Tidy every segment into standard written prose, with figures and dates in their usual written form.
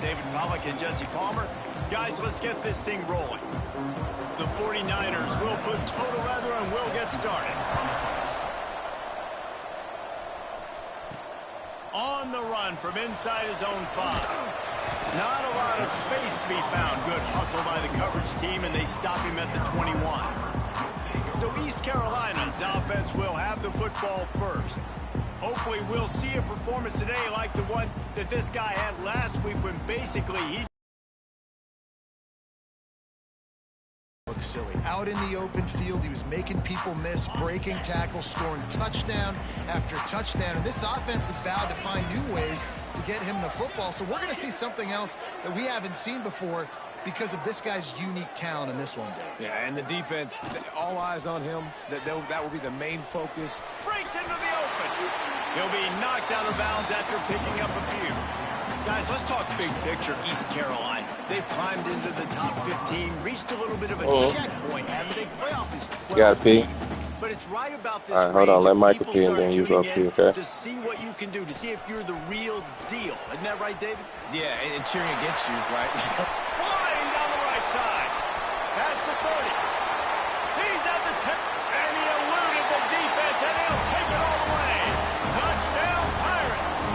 David Pollack and Jesse Palmer. Guys, let's get this thing rolling. The 49ers will put total leather and will get started. On the run from inside his own 5. Not a lot of space to be found. Good hustle by the coverage team, and they stop him at the 21. So East Carolina's offense will have the football first. Hopefully we'll see a performance today like the one that this guy had last week when basically he looked silly. Out in the open field, he was making people miss, breaking tackles, scoring touchdown after touchdown. And this offense has vowed to find new ways to get him the football. So we're going to see something else that we haven't seen before because of this guy's unique talent in this one. Yeah, and the defense, all eyes on him. That will be the main focus. Breaks into the open. He'll be knocked out of bounds after picking up a few. Guys, let's talk big picture East Carolina. They've climbed into the top 15, reached a little bit of a checkpoint, haven't they? Playoff is You gotta pee. But it's right about this. All right, hold on. Let Michael pee and then you go pee, okay? To see what you can do, to see if you're the real deal. Isn't that right, David? Yeah, and cheering against you, right? Flying down the right side. Past the 30. He's at the 10. And he eluded the defense, and he'll take it all the way. Touchdown, Pirates.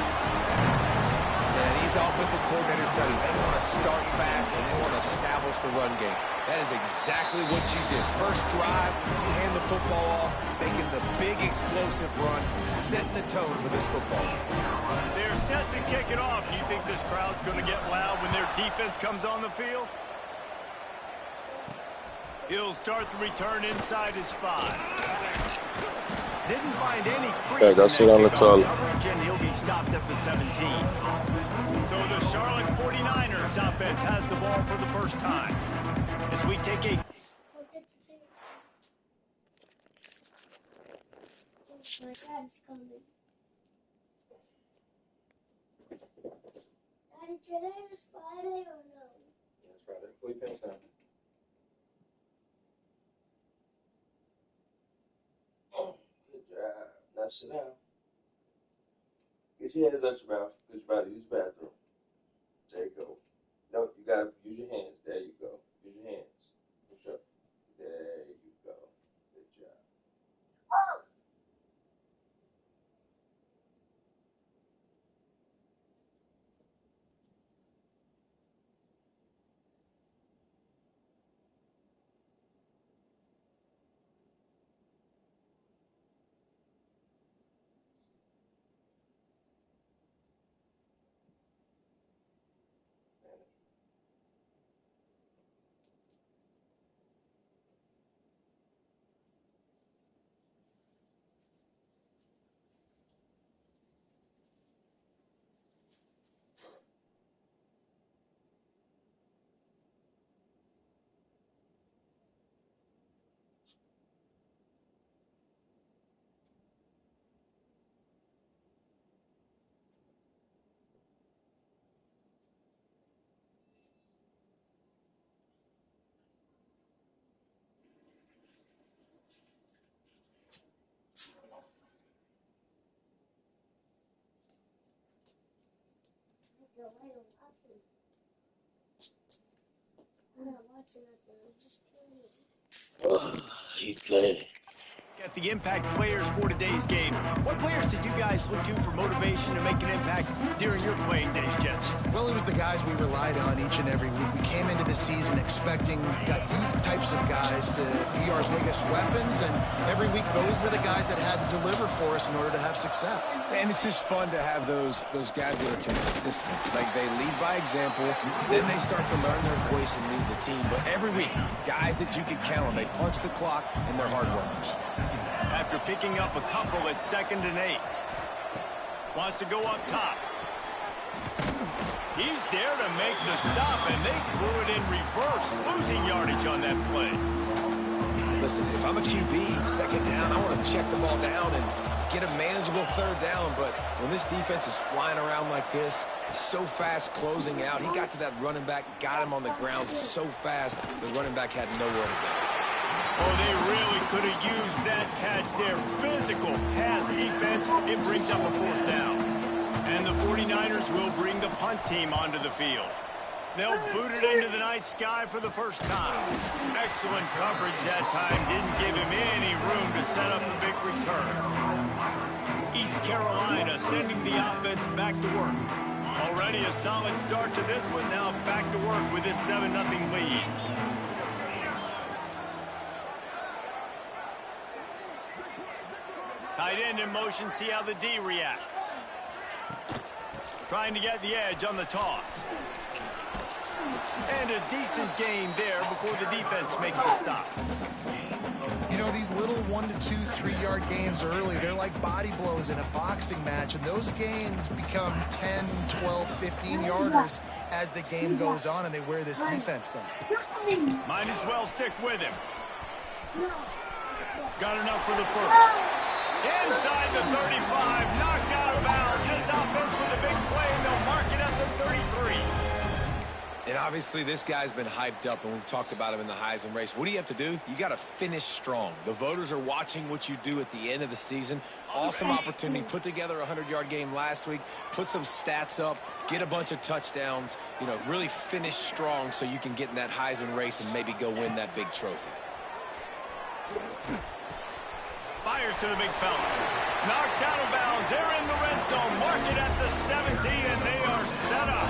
And these offensive coordinators tell you they want to start fast and they want to establish the run game. That is exactly what you did. First drive, you hand the football off, making the big explosive run, setting the tone for this football game. They're set to kick it off. Do you think this crowd's going to get loud when their defense comes on the field? He'll start the return inside his 5. Didn't find any crease in that coverage, and he'll be stopped at the 17. So the Charlotte 49ers offense has the ball for the first time. As we take a... My dad's coming. Daddy, today is Friday or no? Yeah, it's Friday. Put your pants down. Good job. Now sit down. Get your hands out your mouth. Get your body. Use the bathroom. There you go. No, you gotta use your hands. There you go. Use your hands. Push up. There you go. Good job. Oh! No, I don't watch it. I'm not watching it though, I'm just playing. He's playing. At the impact players for today's game. What players did you guys look to for motivation to make an impact during your playing days, Jesse? Well, it was the guys we relied on each and every week. We came into the season expecting these types of guys to be our biggest weapons, and every week those were the guys that had to deliver for us in order to have success. And it's just fun to have those guys that are consistent. Like, they lead by example, then they start to learn their voice and lead the team. But every week, guys that you can count on, they punch the clock, and they're hard workers. After picking up a couple at 2nd and 8. Wants to go up top. He's there to make the stop, and they threw it in reverse, losing yardage on that play. Listen, if I'm a QB, 2nd down, I want to check the ball down and get a manageable 3rd down. But when this defense is flying around like this, so fast closing out, he got to that running back, got him on the ground so fast, the running back had nowhere to go. Oh, they really could have used that catch there. Physical pass defense. It brings up a 4th down. And the 49ers will bring the punt team onto the field. They'll boot it into the night sky for the first time. Excellent coverage that time. Didn't give him any room to set up the big return. East Carolina sending the offense back to work. Already a solid start to this one. Now back to work with this 7-0 lead. Tight end in motion. See how the D reacts. Trying to get the edge on the toss. And a decent gain there before the defense makes the stop. You know, these little 1 to 2, 3-yard gains early, they're like body blows in a boxing match, and those gains become 10, 12, 15-yarders as the game goes on, and they wear this defense down. Might as well stick with him. Got enough for the first. Inside the 35, knocked out of bounds. This offense with a big play, and they'll mark it at the 33. And obviously this guy's been hyped up, and we've talked about him in the Heisman race. What do you have to do? You got to finish strong. The voters are watching what you do at the end of the season. Awesome opportunity. Put together a 100-yard game last week. Put some stats up. Get a bunch of touchdowns. You know, really finish strong so you can get in that Heisman race and maybe go win that big trophy. Fires to the big fella. Knocked out of bounds. They're in the red zone. Mark it at the 17, and they are set up.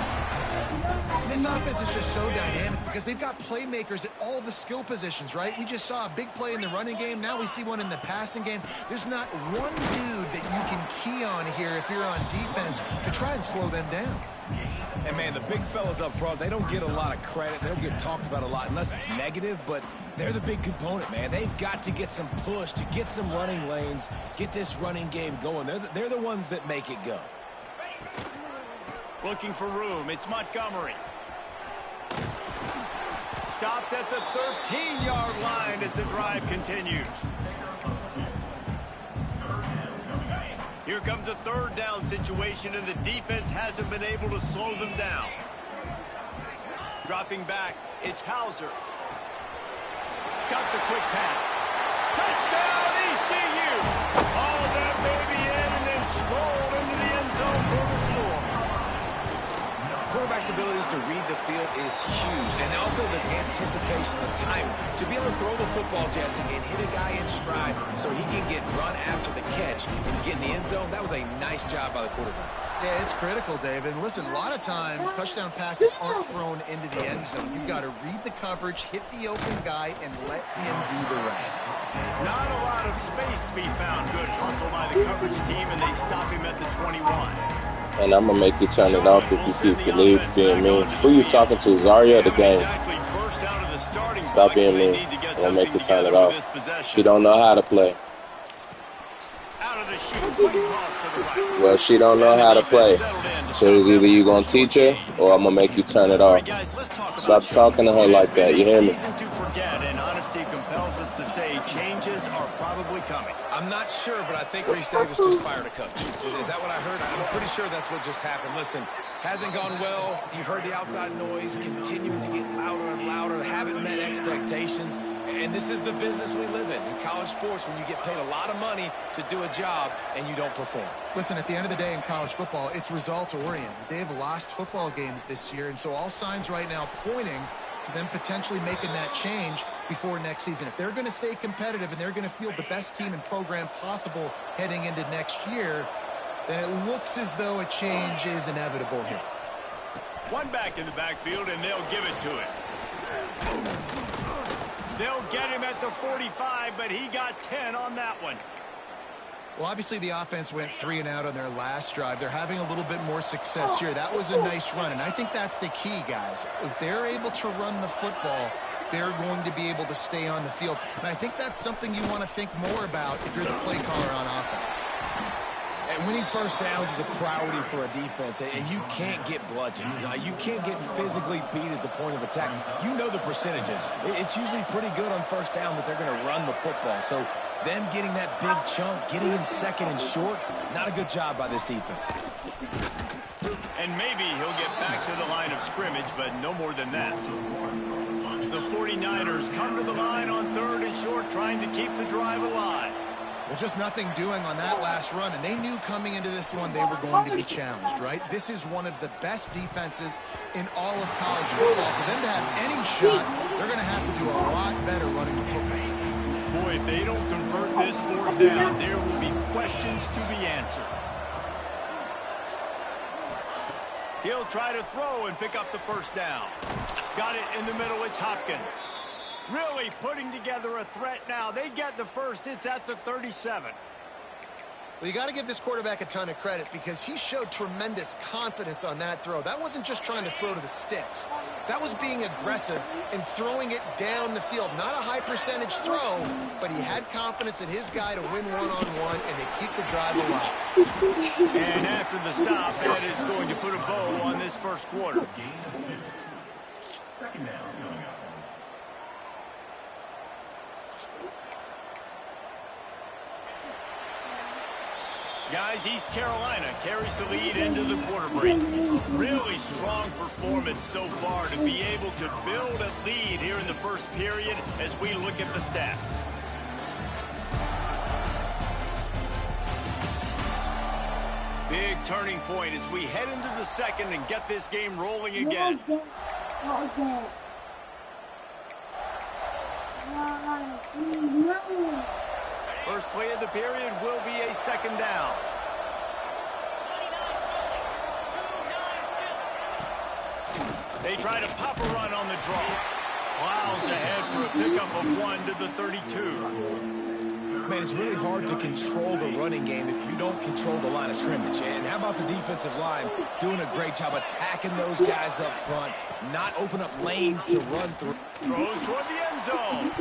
This offense is just so dynamic because they've got playmakers at all the skill positions, right? We just saw a big play in the running game. Now we see one in the passing game. There's not one dude that you can key on here if you're on defense to try and slow them down. And, man, the big fellas up front, they don't get a lot of credit. They don't get talked about a lot unless it's negative, but they're the big component, man. They've got to get some push, to get some running lanes, get this running game going. They're the ones that make it go. Looking for room. It's Montgomery. Stopped at the 13-yard line as the drive continues. Here comes a third down situation, and the defense hasn't been able to slow them down. Dropping back, it's Hauser. Got the quick pass. Touchdown, ECU! All that baby in and then strolled into the end zone for the score. Quarterback's abilities to read the field is huge, and also the anticipation, the timing. To be able to throw the football, Jesse, and hit a guy in stride so he can get run after the catch and get in the end zone, that was a nice job by the quarterback. Yeah, it's critical, David. Listen, a lot of times touchdown passes aren't thrown into the end zone. You've got to read the coverage, hit the open guy, and let him do the rest. Not a lot of space to be found. Good hustle by the coverage team, and they stop him at the 21. And I'm going to make you turn it off if you keep being mean. Who you talking to, Zaria or the game? Stop being mean. I'm going to make you turn it off. She don't know how to play. Well, she don't know how to play. So it's either you going to teach her or I'm going to make you turn it off. Stop talking to her like that. You hear me? I'm not sure, but I think Reese Davis just fired a coach. Is that what I heard? I'm pretty sure that's what just happened. Listen, hasn't gone well. You've heard the outside noise continuing to get louder and louder. Haven't met expectations. And this is the business we live in college sports, when you get paid a lot of money to do a job and you don't perform. Listen, at the end of the day in college football, it's results-oriented. They have lost football games this year, and so all signs right now pointing to them potentially making that change before next season. If they're going to stay competitive and they're going to field the best team and program possible heading into next year, then it looks as though a change is inevitable here. One back in the backfield, and they'll give it to him. They'll get him at the 45, but he got 10 on that one. Well, obviously the offense went 3 and out on their last drive. They're having a little bit more success here. That was a nice run, and I think that's the key, guys. If they're able to run the football, they're going to be able to stay on the field. And I think that's something you want to think more about if you're the play caller on offense. And winning first downs is a priority for a defense, and you can't get bludgeoned. You can't get physically beat at the point of attack. You know the percentages. It's usually pretty good on first down that they're going to run the football. So them getting that big chunk, getting in second and short, not a good job by this defense. And maybe he'll get back to the line of scrimmage, but no more than that. The 49ers come to the line on 3rd and short, trying to keep the drive alive. Well, just nothing doing on that last run, and they knew coming into this one they were going to be challenged, right? This is one of the best defenses in all of college football. For them to have any shot, they're going to have to do a lot better running the football. Boy, if they don't convert this fourth down, there will be questions to be answered. He'll try to throw and pick up the first down. Got it in the middle. It's Hopkins. Really putting together a threat now. They get the first. It's at the 37. Well, you got to give this quarterback a ton of credit because he showed tremendous confidence on that throw. That wasn't just trying to throw to the sticks. That was being aggressive and throwing it down the field. Not a high percentage throw, but he had confidence in his guy to win one-on-one and to keep the drive alive. And after the stop, that is going to put a bow on this first quarter. Second down coming up. Guys, East Carolina carries the lead into the quarter break. Really strong performance so far to be able to build a lead here in the first period as we look at the stats. Big turning point as we head into the second and get this game rolling again. First play of the period will be a second down. They try to pop a run on the draw. Plows ahead for a pickup of 1 to the 32. Man, it's really hard to control the running game if you don't control the line of scrimmage. And how about the defensive line doing a great job attacking those guys up front, not open up lanes to run through. Throws toward the end zone.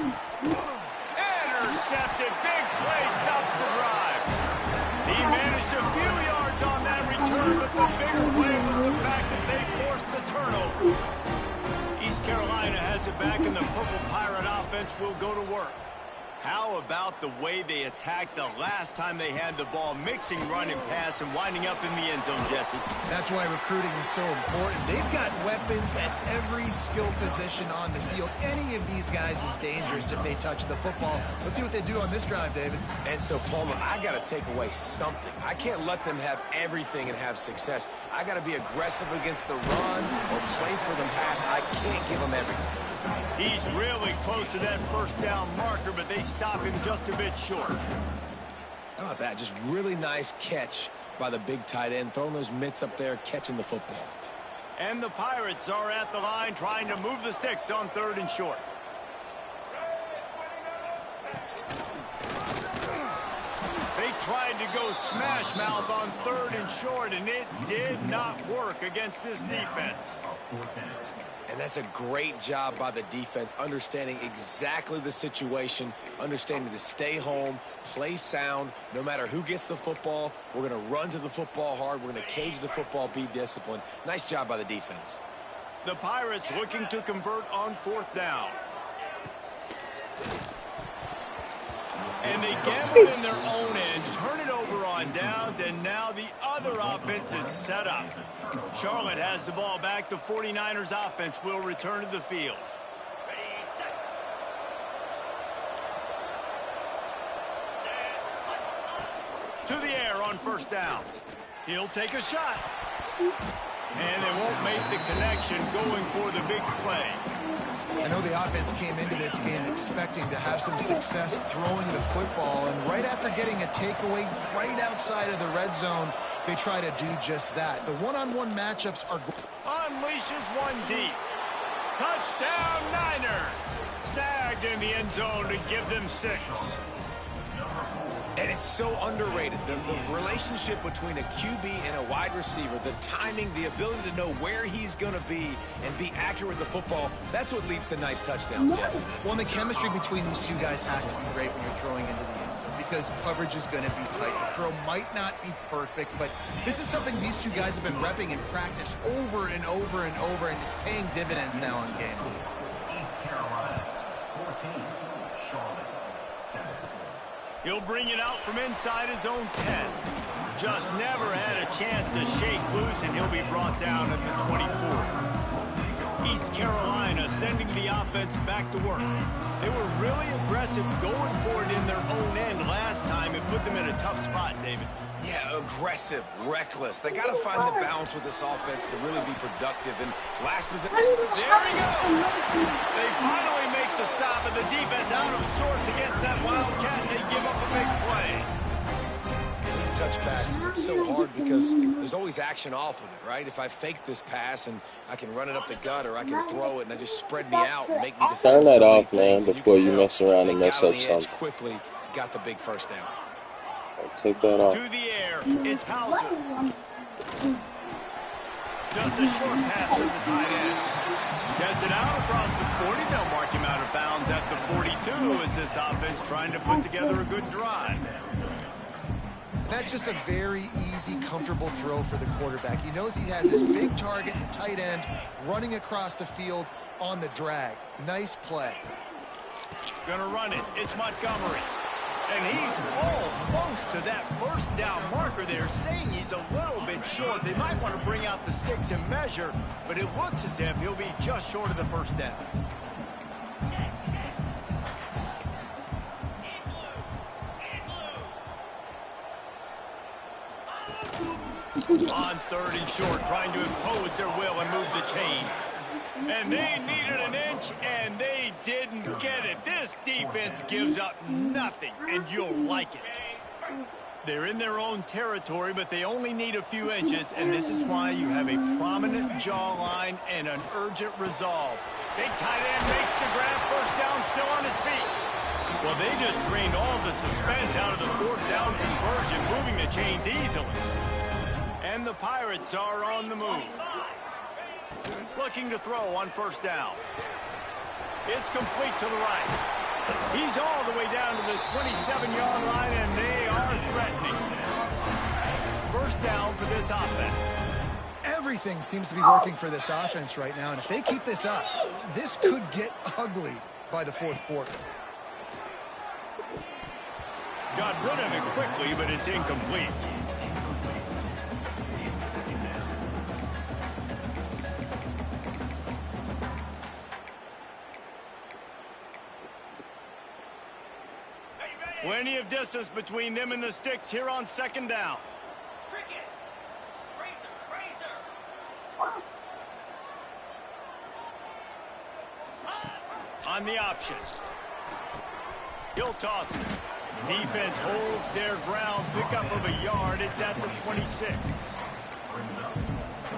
Intercepted. Big play stops the drive. He managed a few yards on that return, but the bigger play was the fact that they forced the turnover. East Carolina has it back, and the Purple Pirate offense will go to work. How about the way they attacked the last time they had the ball, mixing run and pass and winding up in the end zone, Jesse? That's why recruiting is so important. They've got weapons at every skill position on the field. Any of these guys is dangerous if they touch the football. Let's see what they do on this drive, David. And so, Palmer, I got to take away something. I can't let them have everything and have success. I got to be aggressive against the run or play for the pass. I can't give them everything. He's really close to that first down marker, but they stop him just a bit short. How about that? Just really nice catch by the big tight end, throwing those mitts up there, catching the football. And the Pirates are at the line trying to move the sticks on 3rd and short. They tried to go smash mouth on 3rd and short, and it did not work against this defense. And that's a great job by the defense, understanding exactly the situation, understanding to stay home, play sound. No matter who gets the football, we're going to run to the football hard. We're going to cage the football, be disciplined. Nice job by the defense. The Pirates looking to convert on 4th down. And they gamble in their own end, turn it over on downs, and now the other offense is set up. Charlotte has the ball back. The 49ers offense will return to the field. To the air on 1st down. He'll take a shot. And they won't make the connection, going for the big play. I know the offense came into this game expecting to have some success throwing the football, and right after getting a takeaway right outside of the red zone, they try to do just that. The one-on-one matchups are... Unleashes one deep. Touchdown, Niners! Snagged in the end zone to give them 6. And it's so underrated. The relationship between a QB and a wide receiver, the timing, the ability to know where he's going to be and be accurate with the football, that's what leads to nice touchdowns, Jesse. Well, the chemistry between these two guys has to be great when you're throwing into the end zone because coverage is going to be tight. The throw might not be perfect, but this is something these two guys have been repping in practice over and over and over, and it's paying dividends now on game. East Carolina, 14, Charlotte, 7. He'll bring it out from inside his own 10. Just never had a chance to shake loose, and he'll be brought down at the 24. East Carolina sending the offense back to work. They were really aggressive going for it in their own end last time. It put them in a tough spot, David. Yeah, aggressive, reckless. They got to find the balance with this offense to really be productive. And last possession. There we go. They finally make the stop, and the defense out of sorts against that Wildcat, and they give up a big play. These touch passes, it's so hard because there's always action off of it, right? If I fake this pass and I can run it up the gut, or I can throw it and I just spread me out and make me defend. Turn that so many off, man, things. before you can mess around and they mess got on up the edge something. Quickly got the big first down. Take that off. To the air, it's Hauser. Just a short pass to the tight end. Gets it out across the 40. They'll mark him out of bounds at the 42 as this offense trying to put together a good drive. That's just a very easy, comfortable throw for the quarterback. He knows he has his big target, the tight end, running across the field on the drag. Nice play. Gonna run it. It's Montgomery. And he's almost to that first down marker. They're saying he's a little bit short. They might want to bring out the sticks and measure, but it looks as if he'll be just short of the first down. On 3rd and short, trying to impose their will and move the chains. And they needed an inch, and they didn't get it. This defense gives up nothing, and you'll like it. They're in their own territory, but they only need a few inches, and this is why you have a prominent jawline and an urgent resolve. Big tight end makes the grab, first down, still on his feet. Well, they just drained all the suspense out of the 4th down conversion, moving the chains easily. And the Pirates are on the move. Looking to throw on 1st down. It's complete to the right. He's all the way down to the 27-yard line, and they are threatening. 1st down for this offense. Everything seems to be working for this offense right now, and if they keep this up, this could get ugly by the 4th quarter. Got rid of it quickly, but it's incomplete. Plenty of distance between them and the sticks here on 2nd down. On the option. He'll toss it. Defense holds their ground. Pickup of a yard. It's at the 26.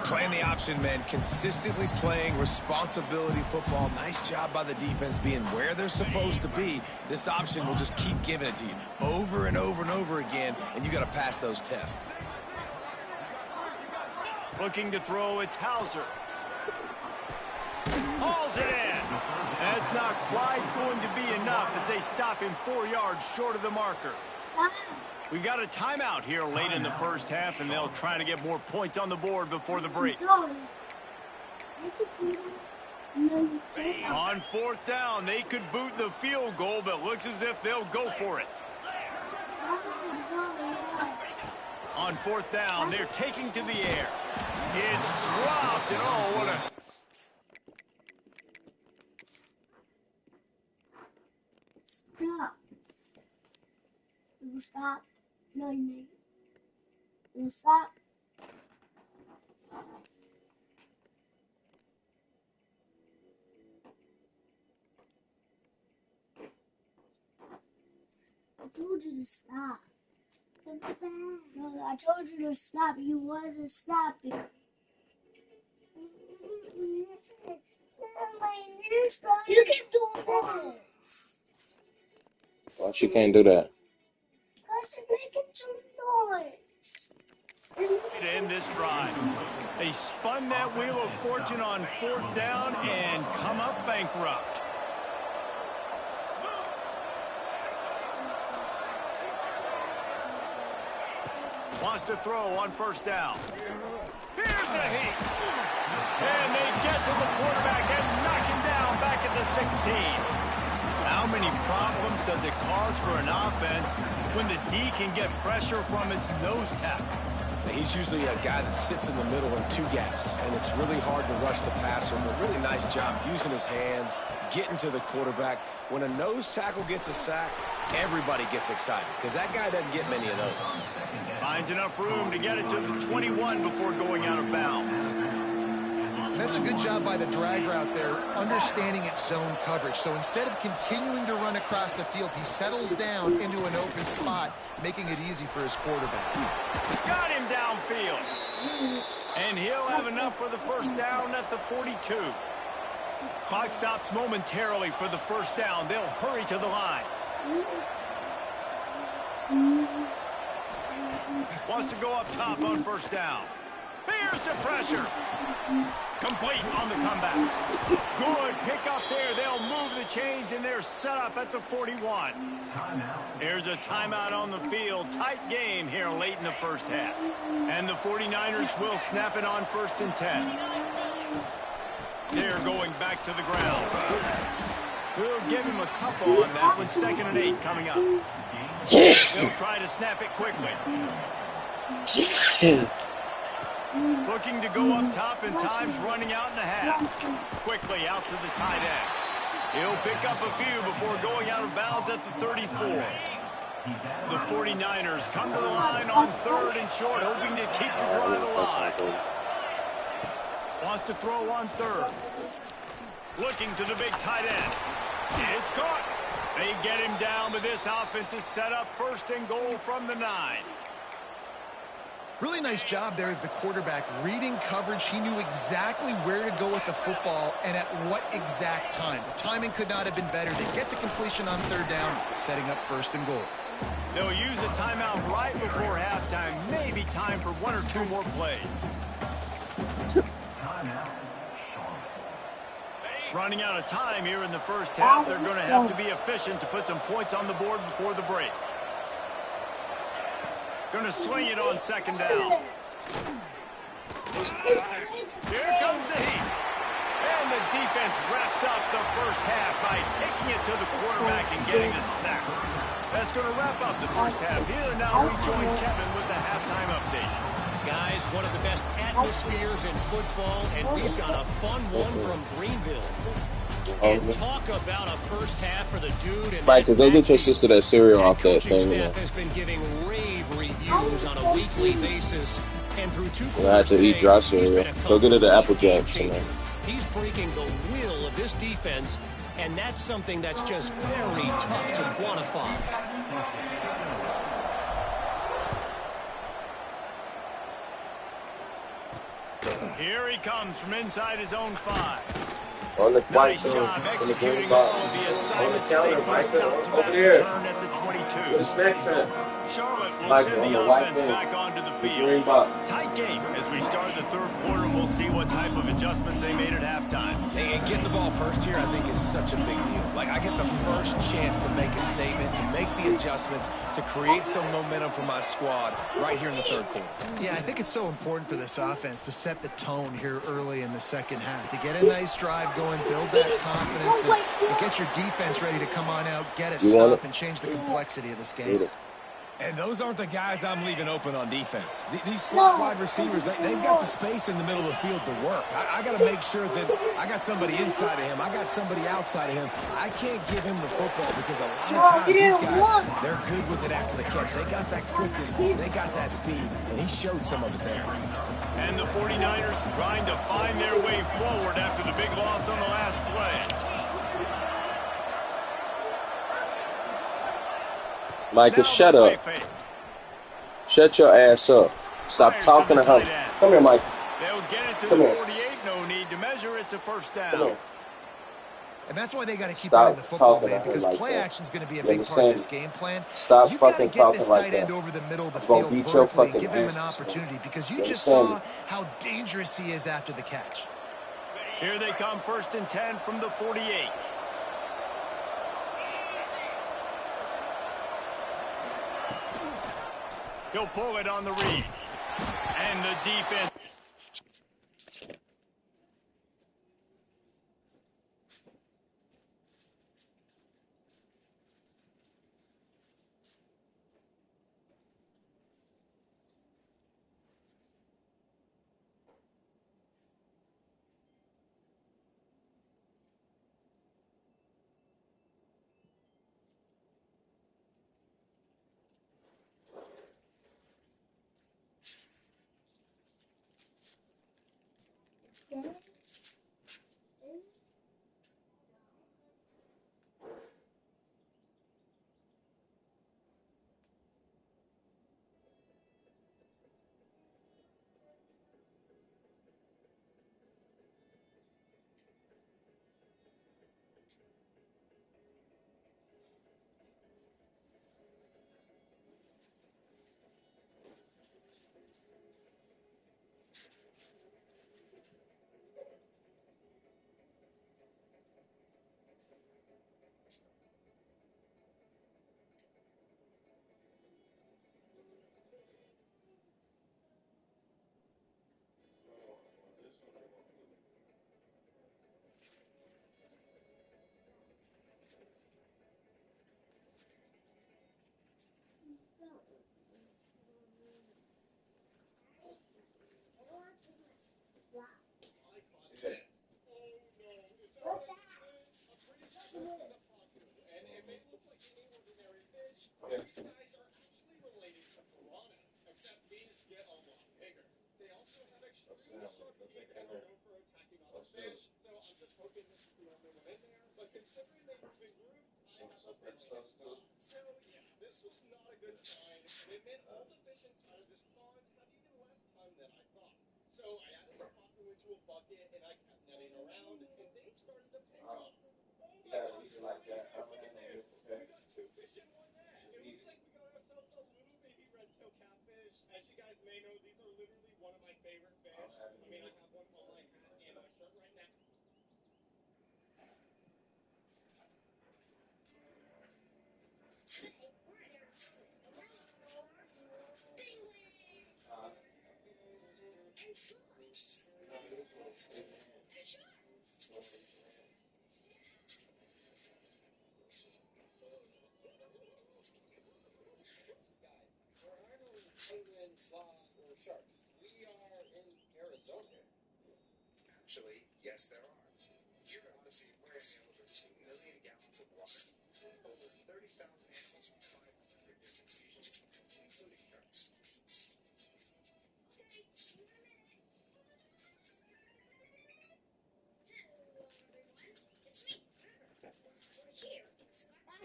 Playing the option, man. Consistently playing responsibility football. Nice job by the defense being where they're supposed to be. This option will just keep giving it to you over and over and over again, and you got to pass those tests. Looking to throw, it's Hauser. Hauls it in. That's not quite going to be enough as they stop him 4 yards short of the marker. We got a timeout here late in the 1st half, and they'll try to get more points on the board before the break. On 4th down, they could boot the field goal, but looks as if they'll go for it. On 4th down, they're taking to the air. It's dropped, and oh, what a... Stop. You stop. No, you need. You stop. I told you to stop. No, I told you to stop. You wasn't stopping. You keep doing this. Why she can't do that? Because you're making too noise. To end this drive. They spun that wheel of fortune on 4th down and come up bankrupt. Wants to throw on 1st down. Here's a heat. And they get to the quarterback and knock him down back at the 16. How many problems does it cause for an offense when the D can get pressure from its nose tackle? He's usually a guy that sits in the middle in two gaps, and it's really hard to rush the passer, but really nice job using his hands, getting to the quarterback. When a nose tackle gets a sack, everybody gets excited because that guy doesn't get many of those. Finds enough room to get it to the 21 before going out of bounds. That's a good job by the drag route there, understanding its zone coverage. So instead of continuing to run across the field, he settles down into an open spot, making it easy for his quarterback. Got him downfield. And he'll have enough for the first down at the 42. Clock stops momentarily for the first down. They'll hurry to the line. Wants to go up top on first down. Here's the pressure. Complete on the comeback. Good pick up there. They'll move the chains, and they're set up at the 41. There's a timeout on the field. Tight game here late in the first half. And the 49ers will snap it on 1st and 10. They're going back to the ground. We'll give him a couple on that one. 2nd and 8 coming up. They'll try to snap it quickly. Looking to go up top, and time's running out in the half. Quickly out to the tight end. He'll pick up a few before going out of bounds at the 34. The 49ers come to the line on 3rd and short, hoping to keep the drive alive. Wants to throw on 3rd. Looking to the big tight end. It's caught. They get him down, but this offense is set up 1st and goal from the 9. Really nice job there as the quarterback reading coverage. He knew exactly where to go with the football and at what exact time. The timing could not have been better. They get the completion on 3rd down, setting up 1st and goal. They'll use a timeout right before halftime. Maybe time for 1 or 2 more plays. Running out of time here in the first half. They're going to have to be efficient to put some points on the board before the break. Going to swing it on 2nd down. Here comes the heat. And the defense wraps up the first half by taking it to the quarterback and getting the sack. That's going to wrap up the first half. Here now we join Kevin with the halftime update. Guys, one of the best atmospheres in football, and we've got a fun one from Greenville. And talk about a first half for the dude. And Michael, go get your sister that cereal off that thing. Staff has been giving rave reviews on a weekly basis, and through 2 quarters I have to eat dry cereal. Go get her the Apple Jacks. He's breaking the will of this defense, and that's something that's just very tough to quantify. Here he comes from inside his own 5. On the Nice white job on the executing green all box. of the On the assignments. counter, They put a Michael. stop to Over that there. return at the 22. Where the snacks at? Charlotte will Michael, send on the the white offense thing. back onto the The field. green box. Tight game as we start the 3rd quarter. We'll see what type of adjustments they made at halftime. And getting the ball first here, I think, is such a big deal. Like, I get the first chance to make a statement, to make the adjustments, to create some momentum for my squad right here in the 3rd quarter. Yeah, I think it's so important for this offense to set the tone here early in the 2nd half, to get a nice drive going, build that confidence, and get your defense ready to come on out, get a stop, and change the complexity of this game. And those aren't the guys I'm leaving open on defense. These slot wide receivers, they've got the space in the middle of the field to work. I got to make sure that I got somebody inside of him. I got somebody outside of him. I can't give him the football because a lot of times these guys, they're good with it after the catch. They got that quickness. They got that speed. And he showed some of it there. And the 49ers trying to find their way forward after the big loss on the last play. Michael, shut up. Shut your ass up. Stop talking to him. Come here, Mike. They'll get it to Come the here. 48. No need to measure. It's a first Come down. here. And that's why they got to keep Stop running the football, talking man, to him because like play that. action is going to be a You big part of understand? this game plan. Stop You've got to fucking get this talking like tight that. end over the middle of the I'm gonna field beat your vertically and fucking give him an asses, man. opportunity, because you You just understand saw how dangerous he is after the catch. Here they come, 1st and 10 from the 48. He'll pull it on the read. And the defense.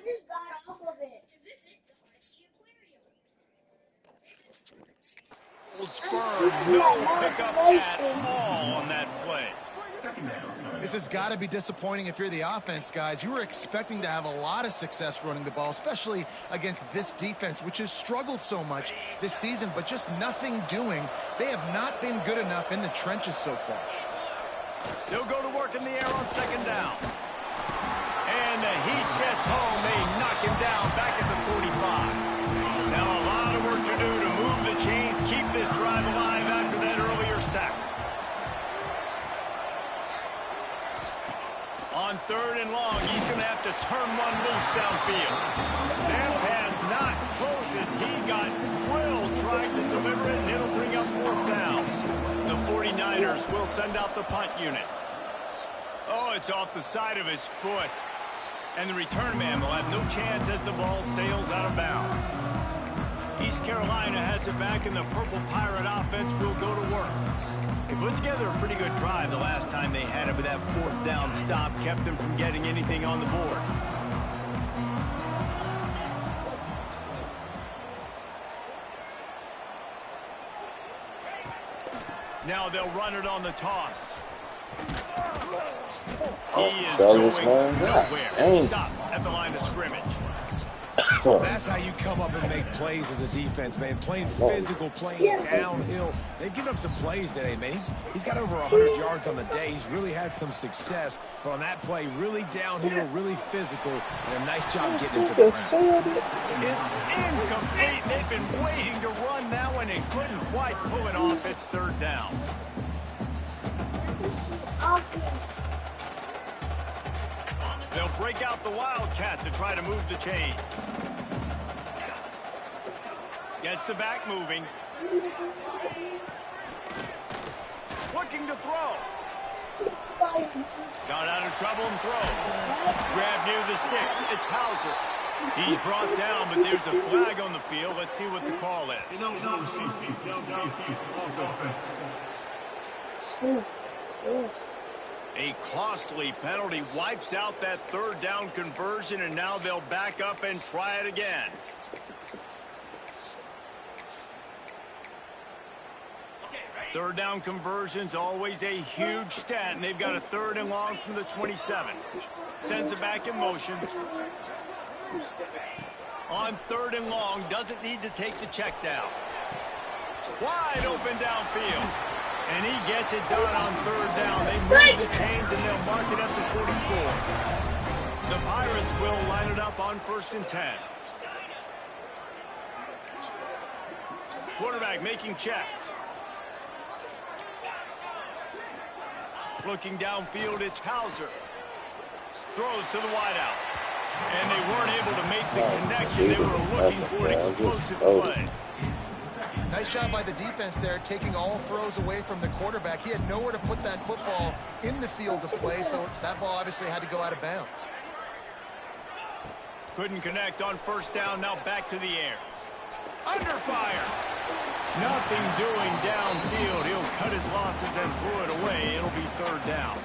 Just got off of it to visit the Dynasty aquarium. Holds firm. No pickup at all on that play. This has got to be disappointing if you're the offense, guys. You were expecting to have a lot of success running the ball, especially against this defense, which has struggled so much this season, but just nothing doing. They have not been good enough in the trenches so far. They'll go to work in the air on second down. And the Heat gets home. They knock him down back at the 45. Now a lot of work to do to move the chains, keep this drive alive after that earlier sack. On third and long, he's going to have to turn one loose downfield. That pass not close as he got drilled trying to deliver it, and it'll bring up fourth down. The 49ers will send out the punt unit. Oh, it's off the side of his foot. And the return man will have no chance as the ball sails out of bounds. East Carolina has it back, and the Purple Pirate offense will go to work. They put together a pretty good drive the last time they had it, but that fourth down stop kept them from getting anything on the board. Now they'll run it on the toss. He is going nowhere. Stop at the line of scrimmage. That's how you come up and make plays as a defense, man. Playing physical, playing downhill. They've given up some plays today, man. He's got over 100 yards on the day. He's really had some success. But on that play, really downhill, really physical, and a nice job getting into the ground. It's incomplete. They've been waiting to run that one and couldn't quite pull it off. It's third down. They'll break out the Wildcat to try to move the chain. Gets the back moving. Looking to throw. Got out of trouble and throws. Grab near the sticks. It's Hauser. He's brought down, but there's a flag on the field. Let's see what the call is. A costly penalty wipes out that third down conversion, and now they'll back up and try it again. Third down conversion's always a huge stat, and they've got a 3rd and long from the 27. Sends it back in motion. On 3rd and long, doesn't need to take the check down. Wide open downfield. And he gets it done on 3rd down. They move the chains, and they'll mark it up to 44. The Pirates will line it up on 1st and 10. Quarterback making checks. Looking downfield, it's Hauser. Throws to the wideout. And they weren't able to make the connection. They were looking for an explosive play. Nice job by the defense there, taking all throws away from the quarterback. He had nowhere to put that football in the field to play, so that ball obviously had to go out of bounds. Couldn't connect on 1st down, now back to the air. Under fire. Nothing doing downfield. He'll cut his losses and throw it away. It'll be 3rd down.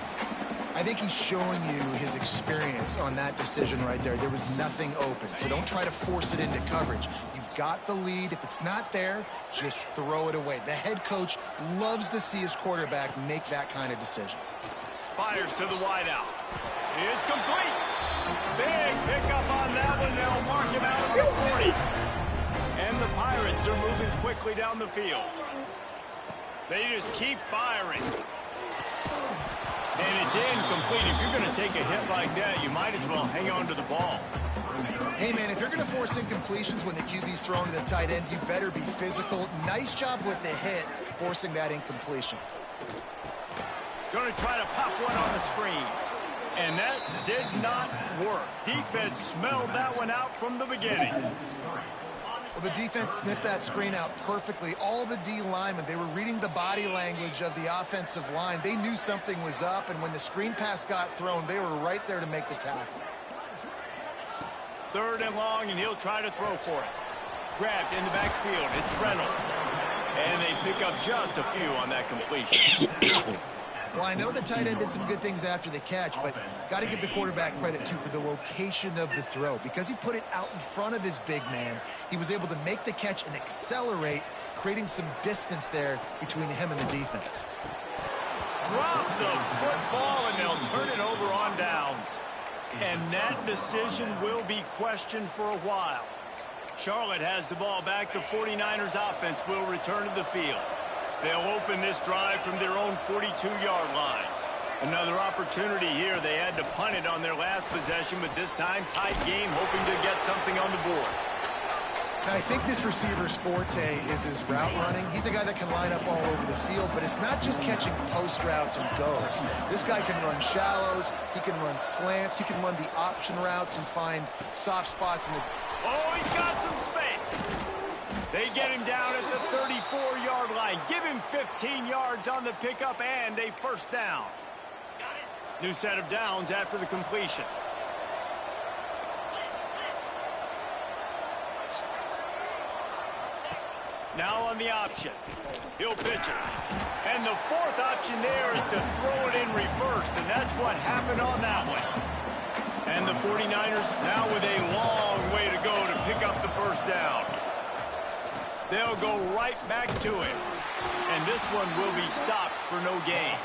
I think he's showing you his experience on that decision right there. There was nothing open, so don't try to force it into coverage. You've got the lead. If it's not there, just throw it away. The head coach loves to see his quarterback make that kind of decision. Fires to the wideout. It's complete. Big pickup on that one. They'll mark him out at the 40. And the Pirates are moving quickly down the field. They just keep firing. And it's incomplete. If you're going to take a hit like that, you might as well hang on to the ball. Hey, man, if you're going to force incompletions when the QB's thrown to the tight end, you better be physical. Nice job with the hit, forcing that incompletion. Going to try to pop one on the screen. And that did not work. Defense smelled that one out from the beginning. Well, the defense sniffed that screen out perfectly. All the D linemen, they were reading the body language of the offensive line. They knew something was up, and when the screen pass got thrown, they were right there to make the tackle. 3rd and long, and he'll try to throw for it. Grabbed in the backfield. It's Reynolds. And they pick up just a few on that completion. Well, I know the tight end did some good things after the catch, but got to give the quarterback credit, too, for the location of the throw. Because he put it out in front of his big man, he was able to make the catch and accelerate, creating some distance there between him and the defense. Drop the football, and they'll turn it over on downs. And that decision will be questioned for a while. Charlotte has the ball back. The 49ers offense will return to the field. They'll open this drive from their own 42-yard line. Another opportunity here. They had to punt it on their last possession, but this time tight game, hoping to get something on the board. Now, I think this receiver's forte is his route running. He's a guy that can line up all over the field, but it's not just catching post routes and goes. This guy can run shallows, he can run slants, he can run the option routes and find soft spots in the... Oh, he's got some space. They get him down at the 34-yard line. Give him 15 yards on the pickup and a 1st down. New set of downs after the completion. Now on the option. He'll pitch it. And the 4th option there is to throw it in reverse, and that's what happened on that one. And the 49ers now with a long way to go to pick up the 1st down. They'll go right back to it. And this one will be stopped for no gain.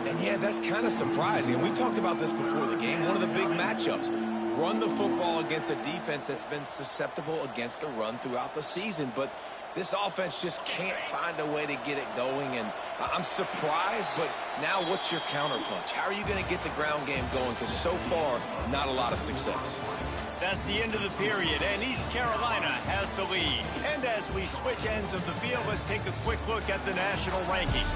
And yeah, that's kind of surprising. And we talked about this before the game. One of the big matchups. Run the football against a defense that's been susceptible against the run throughout the season. But this offense just can't find a way to get it going. And I'm surprised, but now what's your counterpunch? How are you going to get the ground game going? Because so far, not a lot of success. That's the end of the period, and East Carolina has the lead. And as we switch ends of the field, let's take a quick look at the national rankings.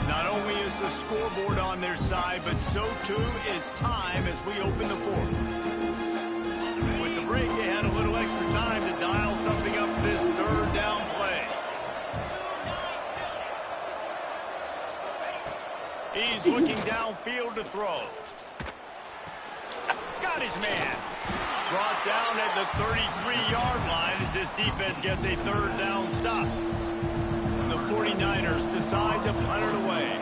Not only is the scoreboard on their side, but so too is time as we open the 4th. With the break, they had a little extra time to dial something up for this 3rd down play. He's looking downfield to throw. Got his man. Brought down at the 33-yard line as this defense gets a 3rd down stop. 49ers decide to punt it away.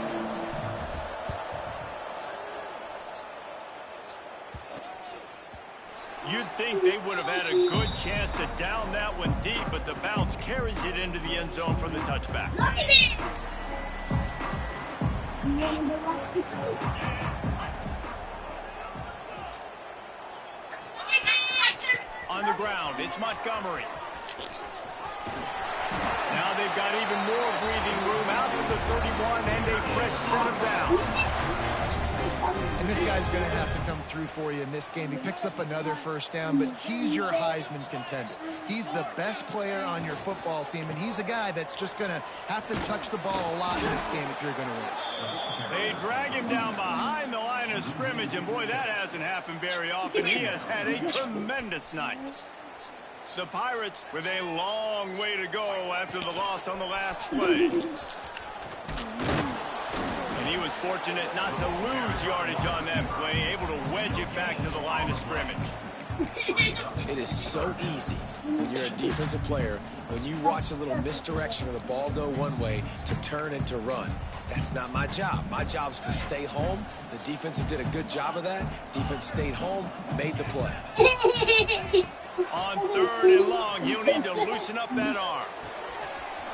You'd think they would have had a good chance to down that one deep, but the bounce carries it into the end zone from the touchback. Look at it! On the ground, it's Montgomery. Now they've got even more breathing room out to the 31 and a fresh set of downs. And this guy's going to have to come through for you in this game. He picks up another first down, but he's your Heisman contender. He's the best player on your football team, and he's a guy that's just going to have to touch the ball a lot in this game if you're going to win. They drag him down behind the line of scrimmage, and boy, that hasn't happened very often. He has had a tremendous night. The Pirates with a long way to go after the loss on the last play. He was fortunate not to lose yardage on that play, able to wedge it back to the line of scrimmage. It is so easy when you're a defensive player, when you watch a little misdirection of the ball go one way, to turn and to run. That's not my job. My job is to stay home. The defensive did a good job of that. Defense stayed home, made the play. On 3rd and long, he'll need to loosen up that arm.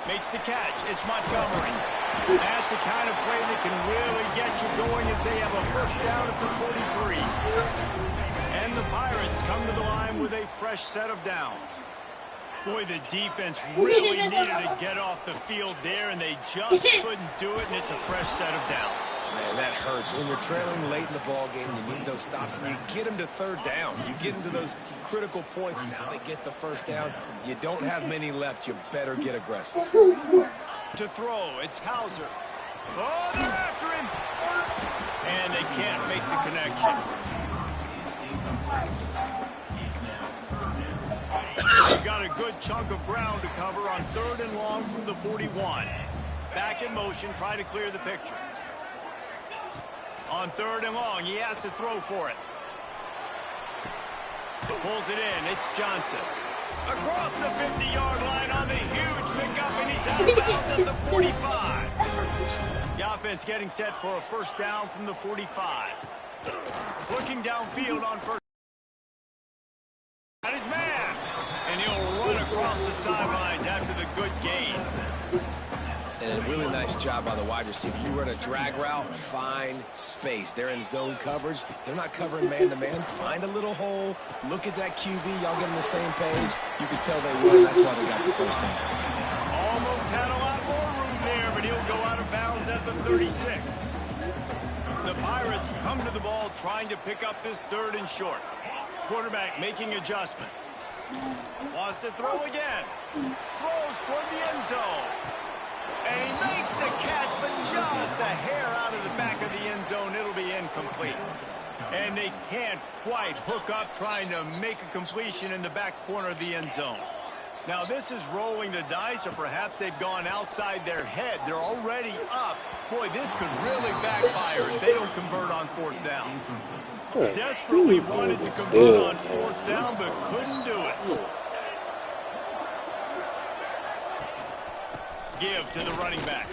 Makes the catch. It's Montgomery. That's the kind of play that can really get you going as they have a first down at the 43. And the Pirates come to the line with a fresh set of downs. Boy, the defense really needed to get off the field there, and they just couldn't do it, and it's a fresh set of downs. Man, that hurts. When you're trailing late in the ball game, you need those stops, and you get them to 3rd down. You get into those critical points, and now they get the first down. You don't have many left. You better get aggressive. To throw, it's Hauser. Oh, they're after him! And they can't make the connection. They've got a good chunk of ground to cover on 3rd and long from the 41. Back in motion, try to clear the picture. On 3rd and long, he has to throw for it. Pulls it in, it's Johnson. Across the 50-yard line on the huge pickup, and he's out of bounds at the 45. The offense getting set for a first down from the 45. Looking downfield on first. Got his man. And he'll run across the sidelines after the good gain. And a really nice job by the wide receiver. You run a drag route, find space. They're in zone coverage. They're not covering man-to-man. Find a little hole. Look at that QB. Y'all get on the same page. You can tell they won. That's why they got the first down. Almost had a lot more room there, but he'll go out of bounds at the 36. The Pirates come to the ball trying to pick up this 3rd and short. Quarterback making adjustments. Wants to throw again. Throws toward the end zone. And he makes the catch, but just a hair out of the back of the end zone. It'll be incomplete. And they can't quite hook up trying to make a completion in the back corner of the end zone. Now, this is rolling the dice, or perhaps they've gone outside their head. They're already up. Boy, this could really backfire if they don't convert on 4th down. Desperately wanted to convert on 4th down, but couldn't do it. Give to the running back.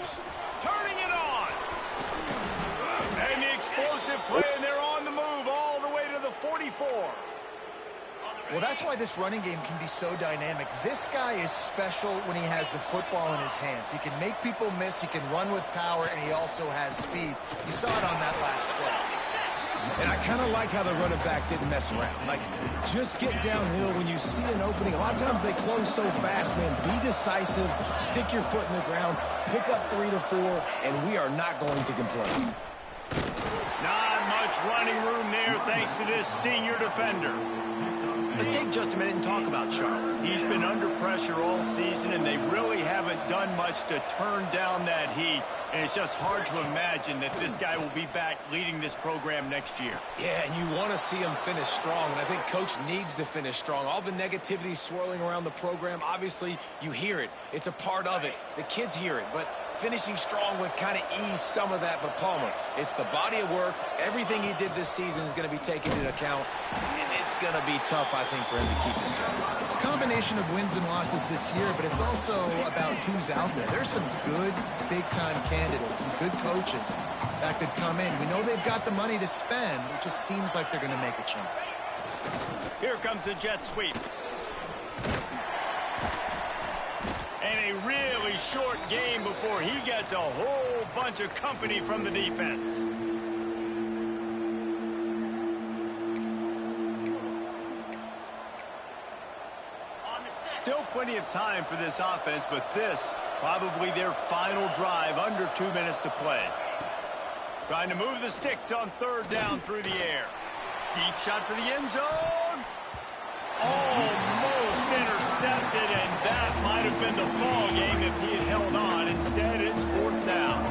Turning it on. And the explosive play, and they're on the move all the way to the 44. Well, that's why this running game can be so dynamic. This guy is special when he has the football in his hands. He can make people miss, he can run with power, and he also has speed. You saw it on that last play. And I kind of like how the running back didn't mess around. Like, just get downhill when you see an opening. A lot of times they close so fast, man. Be decisive, stick your foot in the ground, pick up 3 to 4, and we are not going to complain. Not much running room there thanks to this senior defender. Let's take just a minute and talk about Charlotte. He's been under pressure all season, and they really haven't done much to turn down that heat. And it's just hard to imagine that this guy will be back leading this program next year. Yeah, and you want to see him finish strong, and I think Coach needs to finish strong. All the negativity swirling around the program, obviously, you hear it. It's a part of it. The kids hear it, but finishing strong would kind of ease some of that. But Palmer, it's the body of work. Everything he did this season is going to be taken into account. And it's going to be tough, I think, for him to keep his job. It's a combination of wins and losses this year, but it's also about who's out there. There's some good big-time candidates, some good coaches that could come in. We know they've got the money to spend. It just seems like they're going to make a change. Here comes the jet sweep. And a really short game before he gets a whole bunch of company from the defense. Still plenty of time for this offense, but this probably their final drive, under 2 minutes to play. Trying to move the sticks on third down through the air. Deep shot for the end zone. Almost intercepted, and that might have been the ball game if he had held on. Instead, it's fourth down.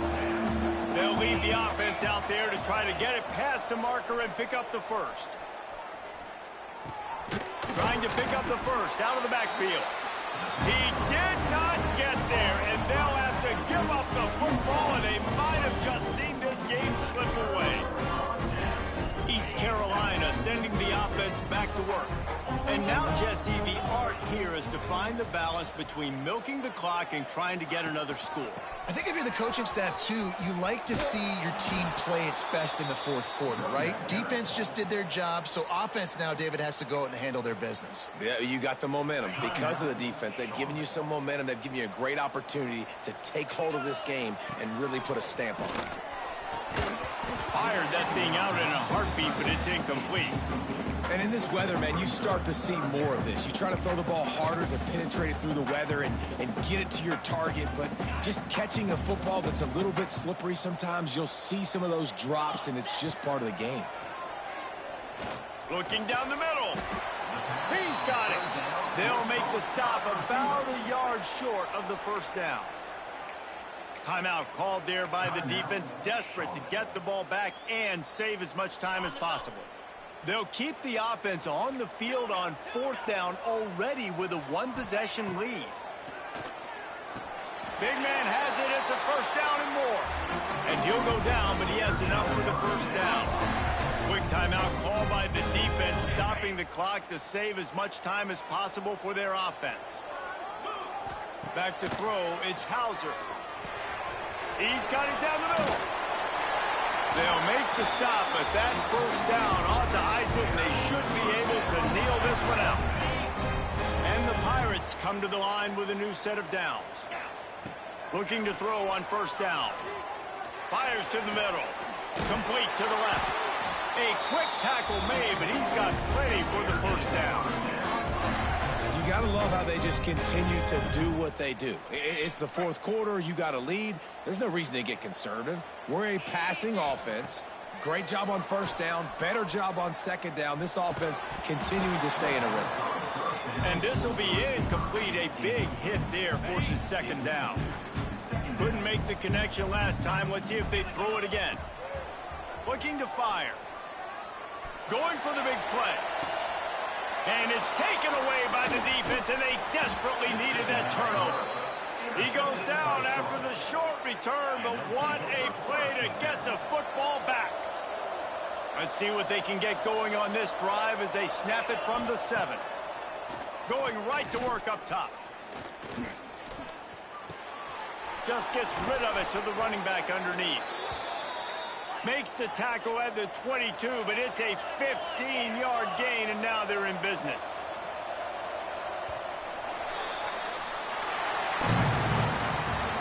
They'll leave the offense out there to try to get it past the marker and pick up the first. Trying to pick up the first out of the backfield. He did not get there, and they'll have to give up the football, and they might have just seen this game slip away. East Carolina sending the offense back to work. And now, Jesse, the art here is to find the balance between milking the clock and trying to get another score. I think if you're the coaching staff, too, you like to see your team play its best in the fourth quarter, right? Defense just did their job, so offense now, David, has to go out and handle their business. Yeah, you got the momentum. Because of the defense, they've given you some momentum. They've given you a great opportunity to take hold of this game and really put a stamp on it. Fired that thing out in a heartbeat, but it's incomplete. And in this weather, man, you start to see more of this. You try to throw the ball harder to penetrate it through the weather and get it to your target, but just catching a football that's a little bit slippery sometimes, you'll see some of those drops, and it's just part of the game. Looking down the middle. He's got it. They'll make the stop about a yard short of the first down. Timeout called there by the defense, desperate to get the ball back and save as much time as possible. They'll keep the offense on the field on fourth down already with a one-possession lead. Big man has it. It's a first down and more. And he'll go down, but he has enough for the first down. Quick timeout call by the defense, stopping the clock to save as much time as possible for their offense. Back to throw. It's Hauser. He's got it down the middle. They'll make the stop, but that first down ought to ice it, and they should be able to kneel this one out. And the Pirates come to the line with a new set of downs. Looking to throw on first down. Fires to the middle. Complete to the left. A quick tackle made, but he's got plenty for the first down. You got to love how they just continue to do what they do. It's the fourth quarter. You got a lead. There's no reason to get conservative. We're a passing offense. Great job on first down. Better job on second down. This offense continuing to stay in a rhythm. And this will be incomplete. A big hit there forces second down. Couldn't make the connection last time. Let's see if they throw it again. Looking to fire. Going for the big play. And it's taken away by the defense, and they desperately needed that turnover. He goes down after the short return, but what a play to get the football back. Let's see what they can get going on this drive as they snap it from the 7. Going right to work up top. Just gets rid of it to the running back underneath. Makes the tackle at the 22, but it's a 15-yard gain, and now they're in business.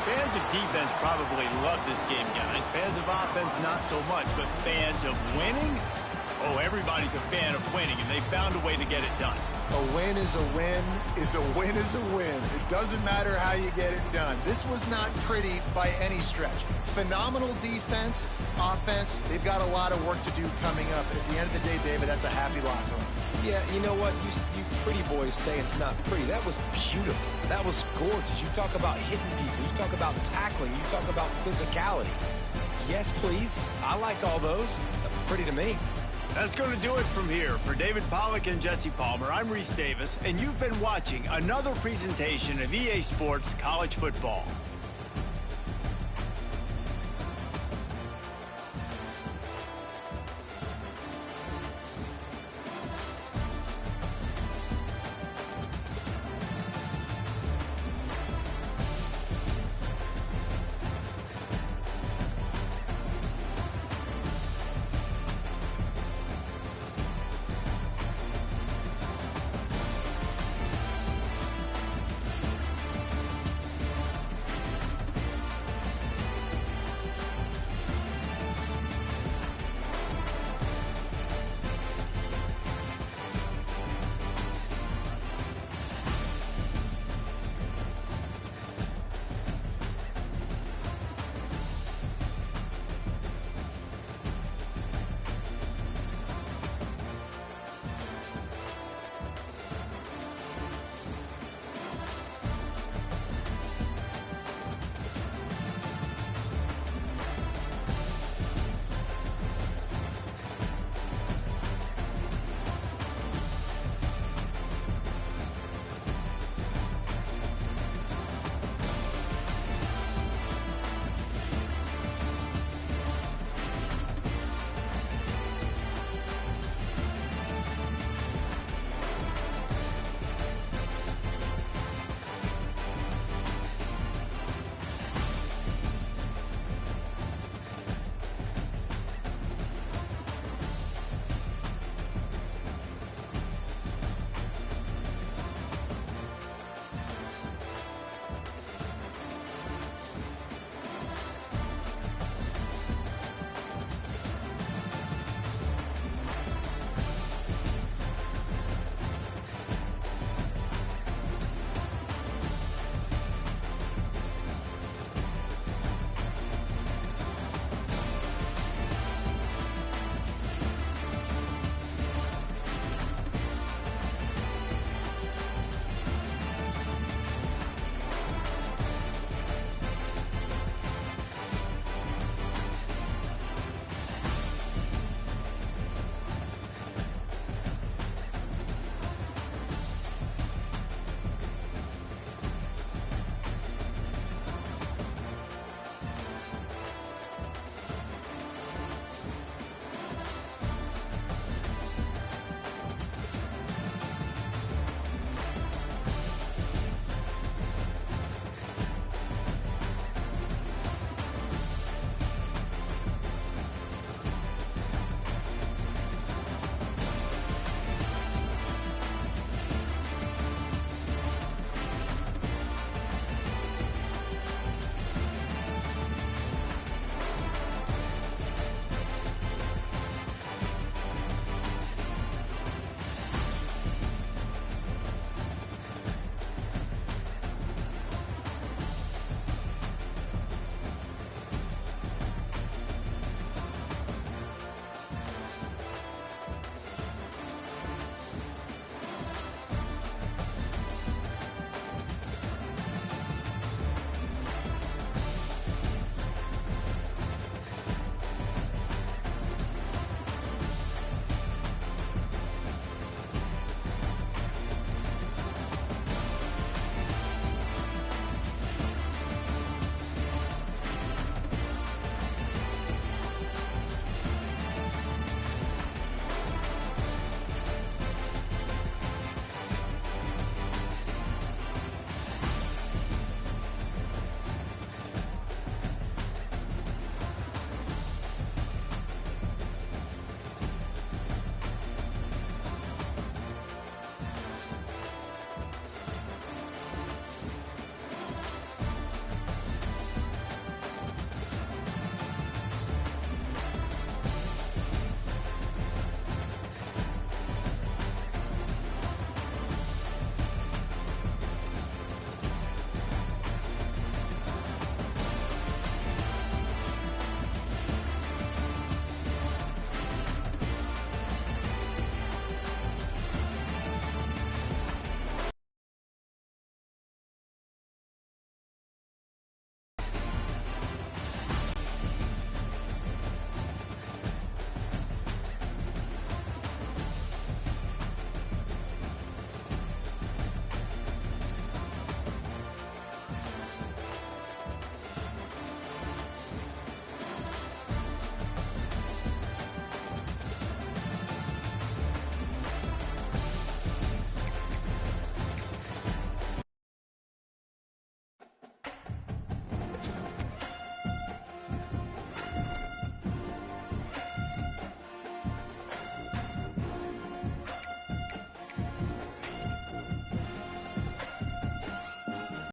Fans of defense probably love this game, guys. Fans of offense, not so much, but fans of winning? Oh, everybody's a fan of winning, and they found a way to get it done. A win is a win is a win is a win. It doesn't matter how you get it done. This was not pretty by any stretch. Phenomenal defense, offense. They've got a lot of work to do coming up. But at the end of the day, David, that's a happy locker room. Yeah, you know what? You pretty boys say it's not pretty. That was beautiful. That was gorgeous. You talk about hitting people. You talk about tackling. You talk about physicality. Yes, please. I like all those. That was pretty to me. That's going to do it from here. For David Pollack and Jesse Palmer, I'm Reese Davis, and you've been watching another presentation of EA Sports College Football.